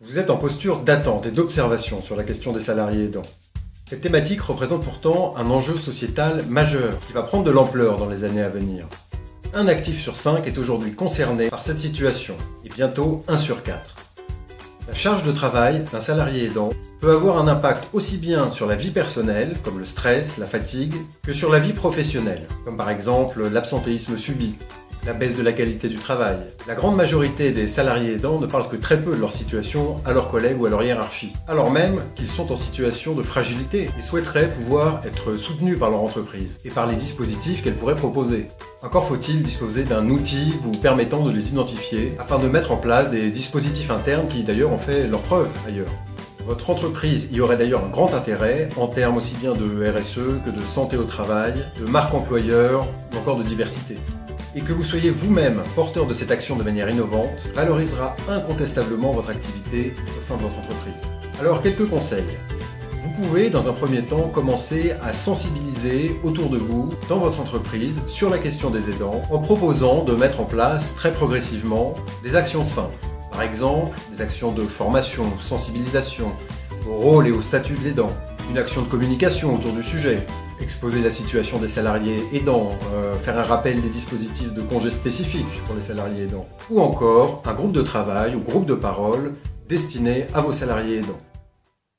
Vous êtes en posture d'attente et d'observation sur la question des salariés aidants. Cette thématique représente pourtant un enjeu sociétal majeur qui va prendre de l'ampleur dans les années à venir. Un actif sur 5 est aujourd'hui concerné par cette situation, et bientôt 1 sur 4. La charge de travail d'un salarié aidant peut avoir un impact aussi bien sur la vie personnelle, comme le stress, la fatigue, que sur la vie professionnelle, comme par exemple l'absentéisme subi, la baisse de la qualité du travail. La grande majorité des salariés aidants ne parlent que très peu de leur situation à leurs collègues ou à leur hiérarchie, alors même qu'ils sont en situation de fragilité et souhaiteraient pouvoir être soutenus par leur entreprise et par les dispositifs qu'elle pourrait proposer. Encore faut-il disposer d'un outil vous permettant de les identifier afin de mettre en place des dispositifs internes qui d'ailleurs ont fait leur preuve ailleurs. Votre entreprise y aurait d'ailleurs un grand intérêt en termes aussi bien de RSE que de santé au travail, de marque employeur ou encore de diversité. Et que vous soyez vous-même porteur de cette action de manière innovante valorisera incontestablement votre activité au sein de votre entreprise. Alors quelques conseils. Vous pouvez dans un premier temps commencer à sensibiliser autour de vous, dans votre entreprise, sur la question des aidants en proposant de mettre en place très progressivement des actions simples. Par exemple, des actions de formation, sensibilisation, au rôle et au statut de l'aidant, une action de communication autour du sujet, exposer la situation des salariés aidants, faire un rappel des dispositifs de congés spécifiques pour les salariés aidants, ou encore un groupe de travail ou groupe de parole destiné à vos salariés aidants.